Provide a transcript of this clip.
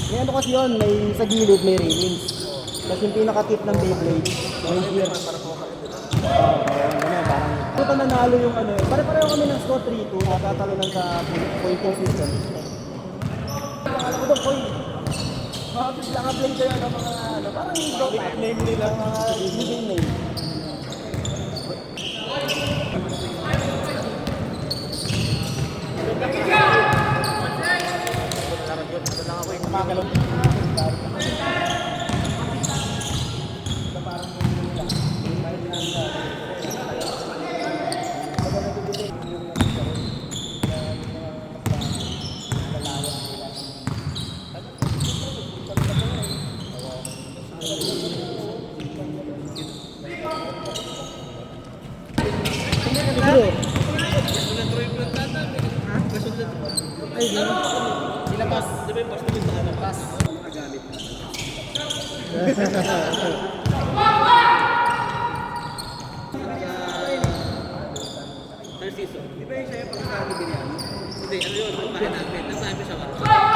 May ano kasi yun, may sa gilid may railings. Tapos yung pinaka-tip ng Beyblade, may gear. Ganun, parang... Ito pa nanalo yung ano, pare-pareho kami ng score 3-2, natatalo lang sa pointing system. Alam ko doon, point. Naka-play kayo ng mga ano, parang name nila, mga living name. Ilabas. Di ba yung boss namin sa ano? Pass. Nakagamit na. Third season. Di ba yung sa'yo pagkasabi din yan? Hindi, ano yun? Ang bahay namin. Nasabi siya ka.